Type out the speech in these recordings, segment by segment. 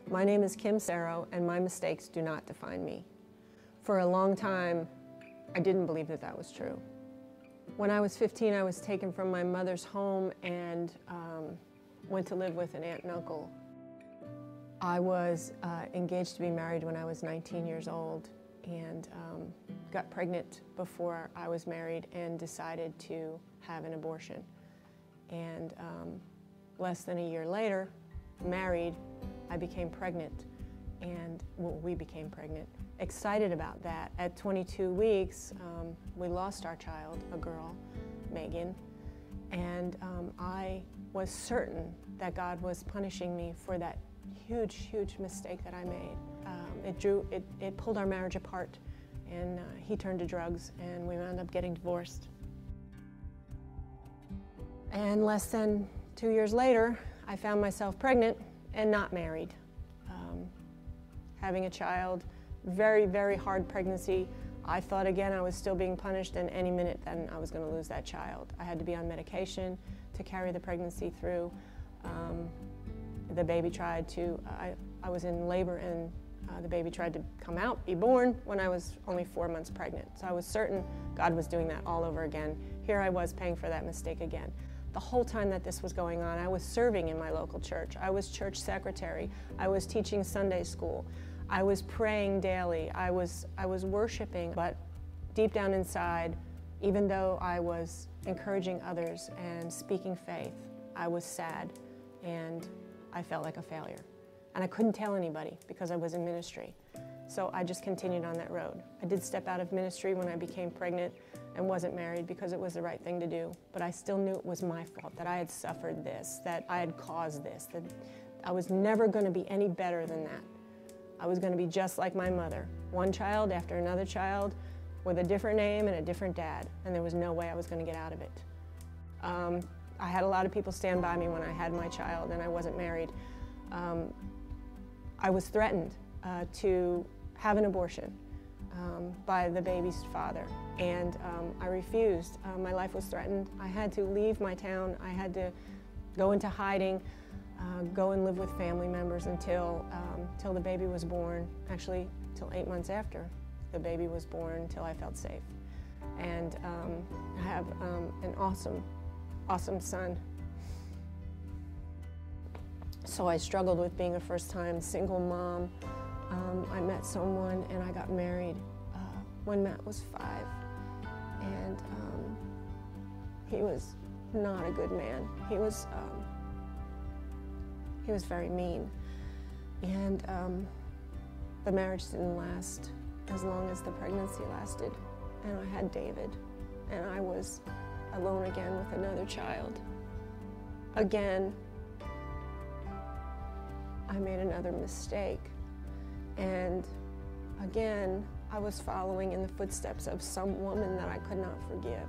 My name is Kim Serro, and my mistakes do not define me. For a long time, I didn't believe that that was true. When I was 15, I was taken from my mother's home and went to live with an aunt and uncle. I was engaged to be married when I was 19 years old and got pregnant before I was married and decided to have an abortion. And less than a year later, married, I became pregnant, and we became pregnant. Excited about that. At 22 weeks, we lost our child, a girl, Megan, and I was certain that God was punishing me for that huge, huge mistake that I made. It pulled our marriage apart, and he turned to drugs, and we wound up getting divorced. And less than 2 years later, I found myself pregnant and not married. Having a child, very, very hard pregnancy. I thought again I was still being punished, and any minute then I was going to lose that child. I had to be on medication to carry the pregnancy through. The baby tried to, I was in labor, and the baby tried to come out, be born, when I was only 4 months pregnant. So I was certain God was doing that all over again. Here I was paying for that mistake again. The whole time that this was going on, I was serving in my local church. I was church secretary. I was teaching Sunday school. I was praying daily. I was worshiping, but deep down inside, even though I was encouraging others and speaking faith, I was sad and I felt like a failure. And I couldn't tell anybody because I was in ministry. So I just continued on that road. I did step out of ministry when I became pregnant and wasn't married because it was the right thing to do. But I still knew it was my fault, that I had suffered this, that I had caused this, that I was never going to be any better than that. I was going to be just like my mother, one child after another child with a different name and a different dad, and there was no way I was going to get out of it. I had a lot of people stand by me when I had my child and I wasn't married. I was threatened to have an abortion by the baby's father, and I refused. My life was threatened. I had to leave my town. I had to go into hiding, go and live with family members until the baby was born, actually till 8 months after the baby was born, until I felt safe. And I have an awesome son. So I struggled with being a first-time single mom. I met someone and I got married when Matt was 5. And he was not a good man. He was very mean. And the marriage didn't last as long as the pregnancy lasted. And I had David, and I was alone again with another child. Again, I made another mistake. And again, I was following in the footsteps of some woman that I could not forgive.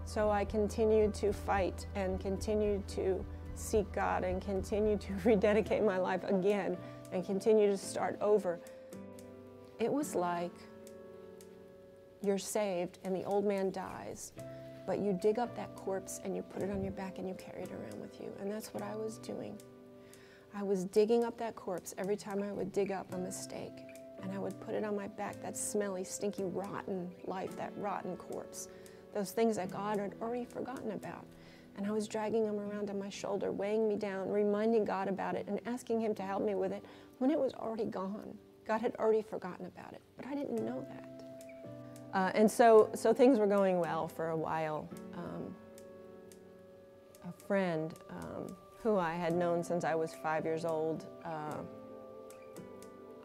So I continued to fight and continued to seek God and continue to rededicate my life again and continue to start over. It was like you're saved and the old man dies, but you dig up that corpse and you put it on your back and you carry it around with you. And that's what I was doing. I was digging up that corpse every time I would dig up a mistake, and I would put it on my back, that smelly, stinky, rotten life, that rotten corpse, those things that God had already forgotten about. And I was dragging them around on my shoulder, weighing me down, reminding God about it, and asking him to help me with it when it was already gone. God had already forgotten about it, but I didn't know that. And so things were going well for a while. A friend who I had known since I was 5 years old,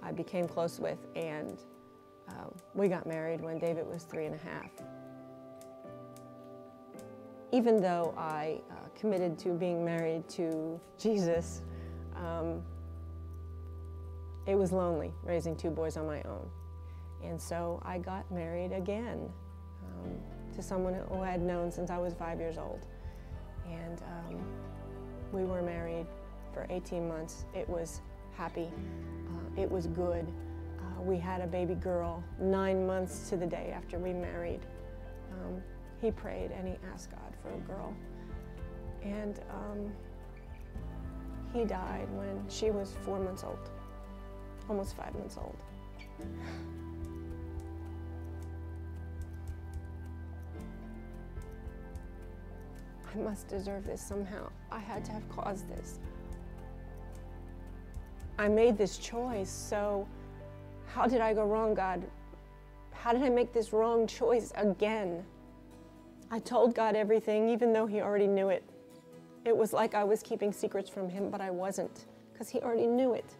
I became close with, and we got married when David was 3.5. Even though I committed to being married to Jesus, it was lonely raising 2 boys on my own. And so I got married again to someone who I had known since I was 5 years old. And we were married for 18 months. It was happy. It was good. We had a baby girl 9 months to the day after we married. He prayed and he asked God for a girl. And He died when she was 4 months old, almost 5 months old. I must deserve this somehow. I had to have caused this. I made this choice, so how did I go wrong, God? How did I make this wrong choice again? I told God everything, even though He already knew it. It was like I was keeping secrets from Him, but I wasn't, because He already knew it.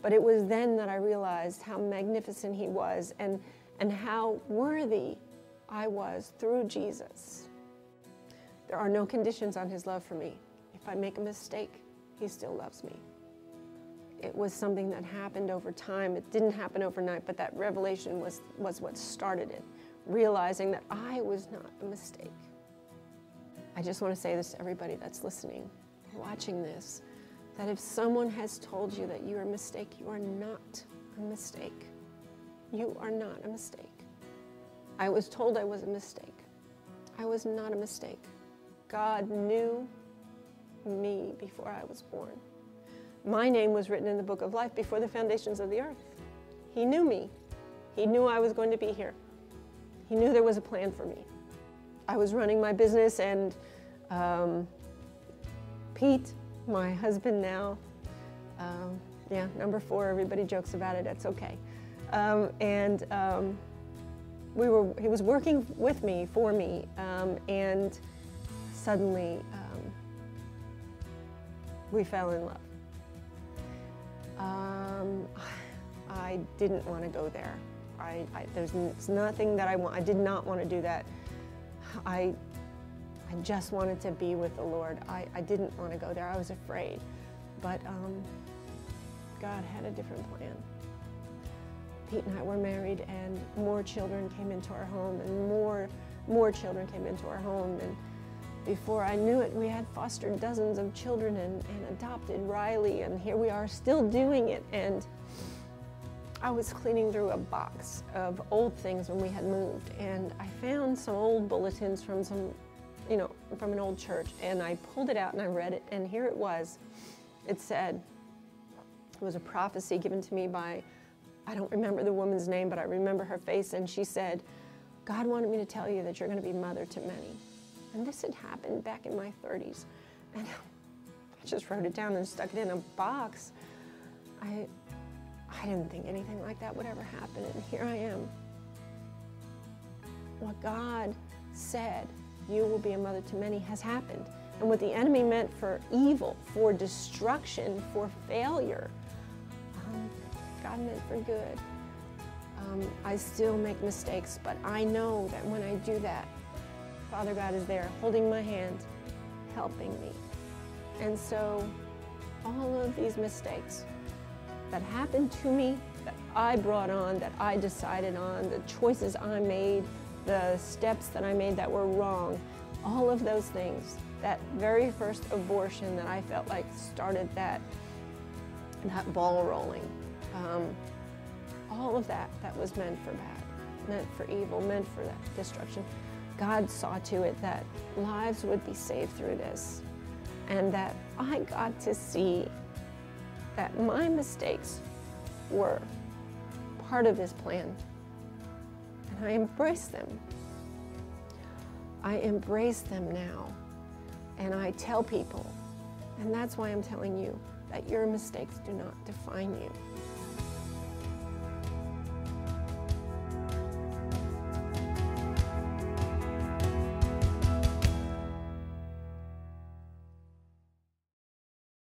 But it was then that I realized how magnificent He was and how worthy I was through Jesus. There are no conditions on His love for me. If I make a mistake, He still loves me. It was something that happened over time. It didn't happen overnight, but that revelation was what started it, realizing that I was not a mistake. I just want to say this to everybody that's listening, watching this, that if someone has told you that you're a mistake, you are not a mistake. You are not a mistake. I was told I was a mistake. I was not a mistake. God knew me before I was born. My name was written in the book of life before the foundations of the earth. He knew me. He knew I was going to be here. He knew there was a plan for me. I was running my business, and Pete, my husband now, number 4, everybody jokes about it, that's okay. He was working with me, for me, and suddenly we fell in love. I didn't want to go there. There's nothing that I want. I did not want to do that. I just wanted to be with the Lord. I didn't want to go there. I was afraid. But God had a different plan. Pete and I were married, and more children came into our home, and more children came into our home. And before I knew it, we had fostered dozens of children and adopted Riley, and here we are still doing it. And I was cleaning through a box of old things when we had moved, and I found some old bulletins from from an old church, and I pulled it out and I read it, and here it was. It said, it was a prophecy given to me by, I don't remember the woman's name, but I remember her face, and she said, God wanted me to tell you that you're going to be mother to many. And this had happened back in my 30s. And I just wrote it down and stuck it in a box. I didn't think anything like that would ever happen, and here I am. What God said, you will be a mother to many, has happened. And what the enemy meant for evil, for destruction, for failure, God meant for good. I still make mistakes, but I know that when I do that, Father God is there, holding my hand, helping me. And so all of these mistakes that happened to me, that I brought on, that I decided on, the choices I made, the steps that I made that were wrong, all of those things, that very first abortion that I felt like started that ball rolling, all of that was meant for bad, meant for evil, meant for that destruction. God saw to it that lives would be saved through this, and that I got to see that my mistakes were part of His plan, and I embrace them. I embrace them now, and I tell people, and that's why I'm telling you, that your mistakes do not define you.